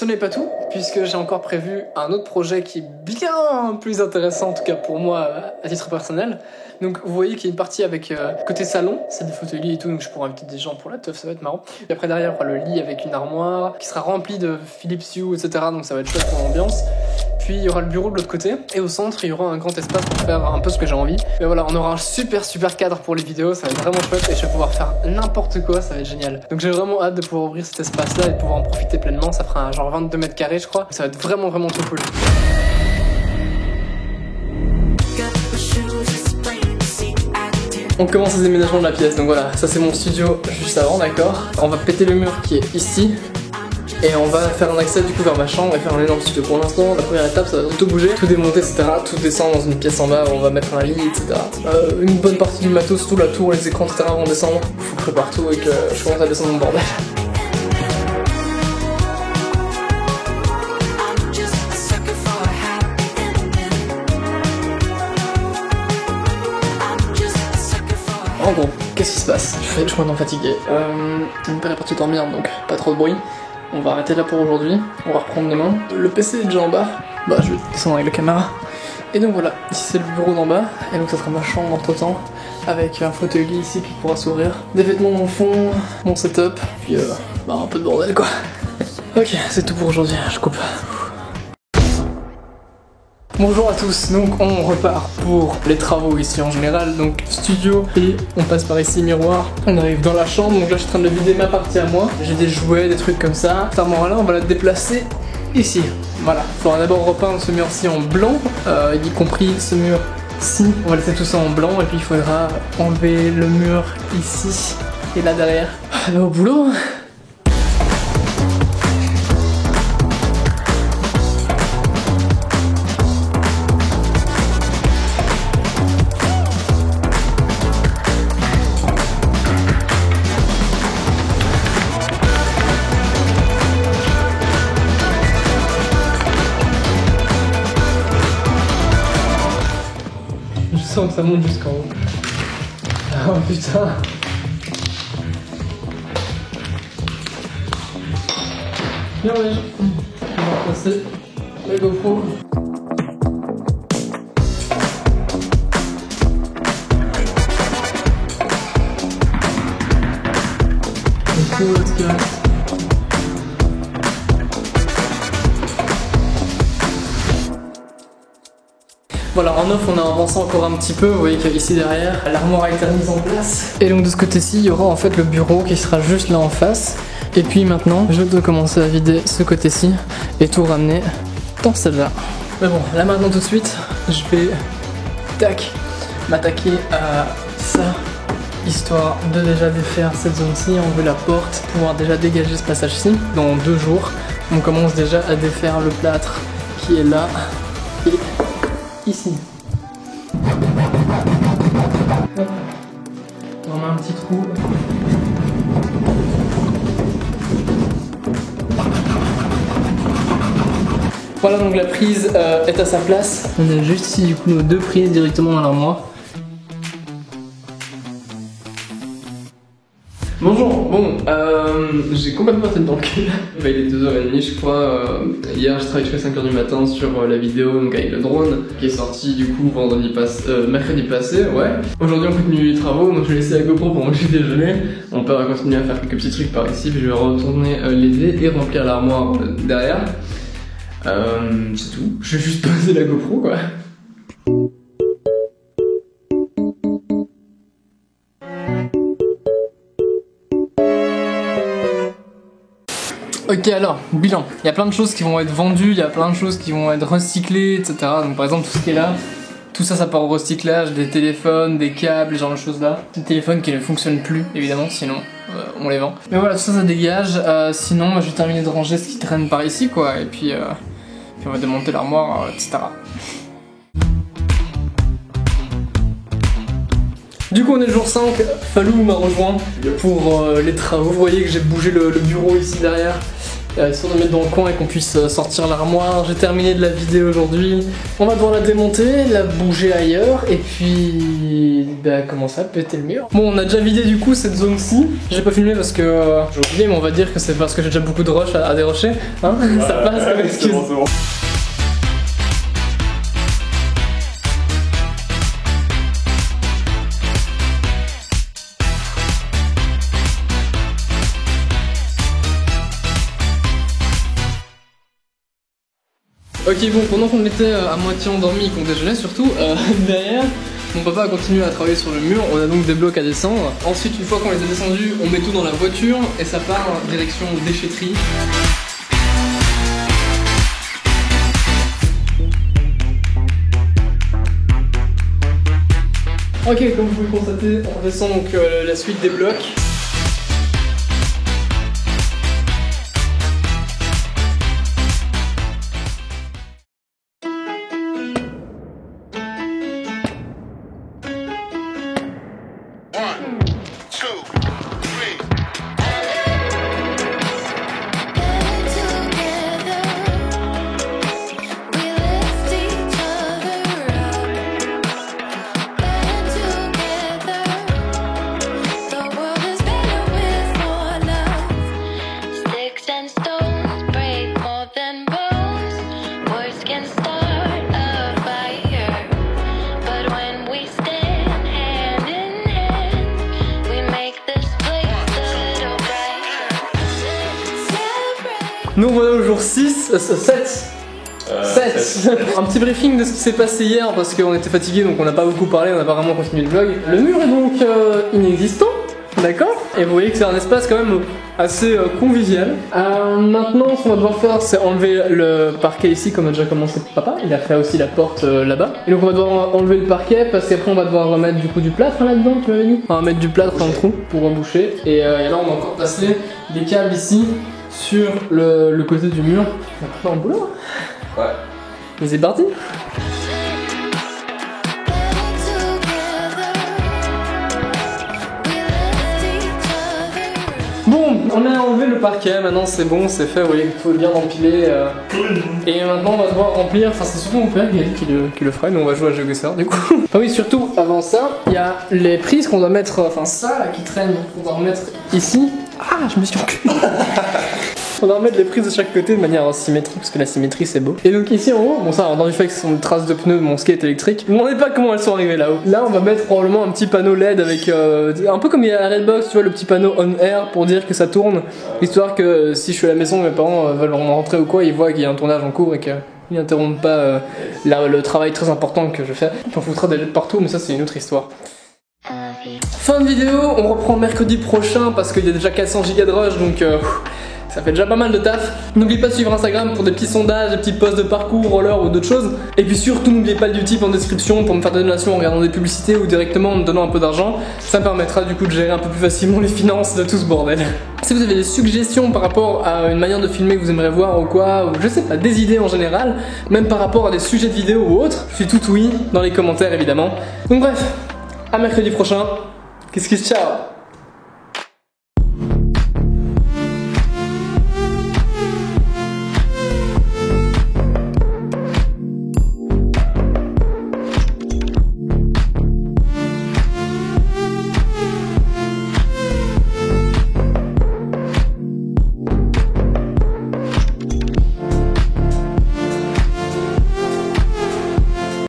ce n'est pas tout, puisque j'ai encore prévu un autre projet qui est bien plus intéressant, en tout cas pour moi, à titre personnel. Donc vous voyez qu'il y a une partie avec côté salon, c'est des fauteuils lits et tout, donc je pourrais inviter des gens pour la teuf, ça va être marrant. Et après derrière, il y aura le lit avec une armoire qui sera remplie de Philips Hue, etc. Donc ça va être chouette pour l'ambiance. Puis il y aura le bureau de l'autre côté, et au centre il y aura un grand espace pour faire un peu ce que j'ai envie. Mais voilà, on aura un super cadre pour les vidéos, ça va être vraiment chouette et je vais pouvoir faire n'importe quoi, ça va être génial. Donc j'ai vraiment hâte de pouvoir ouvrir cet espace là et de pouvoir en profiter pleinement, ça fera genre 22 mètres carrés je crois, ça va être vraiment trop cool. On commence les aménagements de la pièce, donc voilà, ça c'est mon studio juste avant, d'accord. On va péter le mur qui est ici. Et on va faire un accès du coup vers ma chambre et faire un énorme studio. Pour l'instant, la première étape, ça va tout bouger, tout démonter, etc. Tout descendre dans une pièce en bas où on va mettre un lit, etc. Une bonne partie du matos, tout la tour, les écrans, etc. vont descendre. Faut que je prépare tout et que je commence à descendre mon bordel. En gros, qu'est-ce qui se passe? Je suis maintenant fatigué. Mon père est parti dormir, donc pas trop de bruit. On va arrêter là pour aujourd'hui, on va reprendre demain. Le PC est déjà en bas, bah je vais descendre avec la caméra. Et donc voilà, ici c'est le bureau d'en bas, et donc ça sera ma chambre entre temps, avec un fauteuil lit ici qui pourra s'ouvrir. Des vêtements dans le fond, mon setup, puis bah un peu de bordel quoi. Ok, c'est tout pour aujourd'hui, je coupe. Bonjour à tous, donc on repart pour les travaux ici en général, donc studio et on passe par ici miroir, on arrive dans la chambre, donc là je suis en train de vider ma partie à moi, j'ai des jouets, des trucs comme ça, cette armoire là on va la déplacer ici, voilà, il faudra d'abord repeindre ce mur-ci en blanc, y compris ce mur-ci, on va laisser tout ça en blanc et puis il faudra enlever le mur ici et là derrière, là au boulot. Je sens que ça monte jusqu'en haut. Oh putain. Bien ouais, on va passer la GoPro. Let's go. Voilà, en off on a avancé encore un petit peu, vous voyez qu'ici derrière, l'armoire a été remise en place. Et donc de ce côté-ci, il y aura en fait le bureau qui sera juste là en face. Et puis maintenant, je dois commencer à vider ce côté-ci et tout ramener dans celle-là. Mais bon, là maintenant tout de suite, je vais m'attaquer à ça, histoire de déjà défaire cette zone-ci, enlever la porte, pouvoir déjà dégager ce passage-ci. Dans 2 jours, on commence déjà à défaire le plâtre qui est là et ici. On met un petit trou. Voilà, donc la prise est à sa place. On a juste ici du coup nos 2 prises directement dans l'armoire. Bonjour, bon, j'ai complètement la tête dans le cul. Il est 2h30 je crois. Hier je travaillé jusqu'à 5h du matin sur la vidéo donc avec le drone qui est sorti du coup mercredi passé, ouais. Aujourd'hui on continue les travaux, donc je vais laisser la GoPro pendant que j'ai déjeuné. Mon père va continuer à faire quelques petits trucs par ici, puis je vais retourner l'aider et remplir l'armoire derrière. C'est tout, je vais juste poser la GoPro quoi. Ok alors, bilan. Il y a plein de choses qui vont être vendues, il y a plein de choses qui vont être recyclées, etc. Donc par exemple tout ce qui est là, tout ça ça part au recyclage, des téléphones, des câbles, ce genre de choses là. Des téléphones qui ne fonctionnent plus évidemment, sinon on les vend. Mais voilà, tout ça ça dégage, sinon je vais terminer de ranger ce qui traîne par ici quoi, et puis on va démonter l'armoire, etc. Du coup on est le jour 5, Falou m'a rejoint pour les travaux, vous voyez que j'ai bougé le bureau ici derrière histoire de mettre dans le coin et qu'on puisse sortir l'armoire. J'ai terminé de la vider aujourd'hui. On va devoir la démonter, la bouger ailleurs et puis bah, commencer à péter le mur. Bon, on a déjà vidé du coup cette zone-ci. J'ai pas filmé parce que j'ai oublié, mais on va dire que c'est parce que j'ai déjà beaucoup de rush à dérocher. Hein, ouais, ça passe, ouais, excuse. C'est bon. Ok, bon, pendant qu'on était à moitié endormi et qu'on déjeunait surtout, derrière, mon papa a continué à travailler sur le mur. On a donc des blocs à descendre. Ensuite, une fois qu'on les a descendus, on met tout dans la voiture et ça part en direction déchetterie. Ok, comme vous pouvez constater, on descend donc la suite des blocs. Nous voilà au jour 7. 7. Un petit briefing de ce qui s'est passé hier parce qu'on était fatigué donc on n'a pas beaucoup parlé, on n'a pas vraiment continué le vlog. Le mur est donc inexistant, d'accord? Et vous voyez que c'est un espace quand même assez convivial. Maintenant ce qu'on va devoir faire c'est enlever le parquet ici comme a déjà commencé papa. Il a fait aussi la porte là-bas. Et donc on va devoir enlever le parquet parce qu'après on va devoir remettre du coup du plâtre là-dedans, tu m'avais dit? On va mettre du plâtre dans le trou pour reboucher. Et là on va encore passer des câbles ici sur le côté du mur. On va en boulot. Ouais. Mais c'est parti. Bon, on a enlevé le parquet, maintenant c'est bon, c'est fait, vous voyez que tout est bien empilé. Et maintenant on va devoir remplir, enfin c'est surtout mon père qui a dit qu'il le ferait, mais on va jouer à GeoGuessr du coup. Ah oui, surtout avant ça, il y a les prises qu'on doit mettre, enfin ça là qui traîne, qu'on doit remettre ici. Ah, je me suis enculé. On va remettre les prises de chaque côté de manière symétrique parce que la symétrie c'est beau. Et donc ici en haut, bon ça dans du fait que ce sont des traces de pneus de mon skate électrique, je ne me demandez pas comment elles sont arrivées là-haut. Là on va mettre probablement un petit panneau LED avec un peu comme il y a à Redbox, tu vois, le petit panneau on air pour dire que ça tourne, histoire que si je suis à la maison, mes parents veulent rentrer ou quoi, ils voient qu'il y a un tournage en cours et qu'ils n'interrompent pas le travail très important que je fais. On foutra des LED partout mais ça c'est une autre histoire. Fin de vidéo, on reprend mercredi prochain parce qu'il y a déjà 400 Go de rush donc ça fait déjà pas mal de taf. N'oubliez pas de suivre Instagram pour des petits sondages, des petits posts de parcours, roller ou d'autres choses. Et puis surtout n'oubliez pas le Utip en description pour me faire des donations en regardant des publicités ou directement en me donnant un peu d'argent. Ça me permettra du coup de gérer un peu plus facilement les finances de tout ce bordel. Si vous avez des suggestions par rapport à une manière de filmer que vous aimeriez voir ou quoi, ou je sais pas, des idées en général, même par rapport à des sujets de vidéos ou autres, je suis tout oui dans les commentaires évidemment. Donc bref, à mercredi prochain. Qu'est-ce qui se ciao.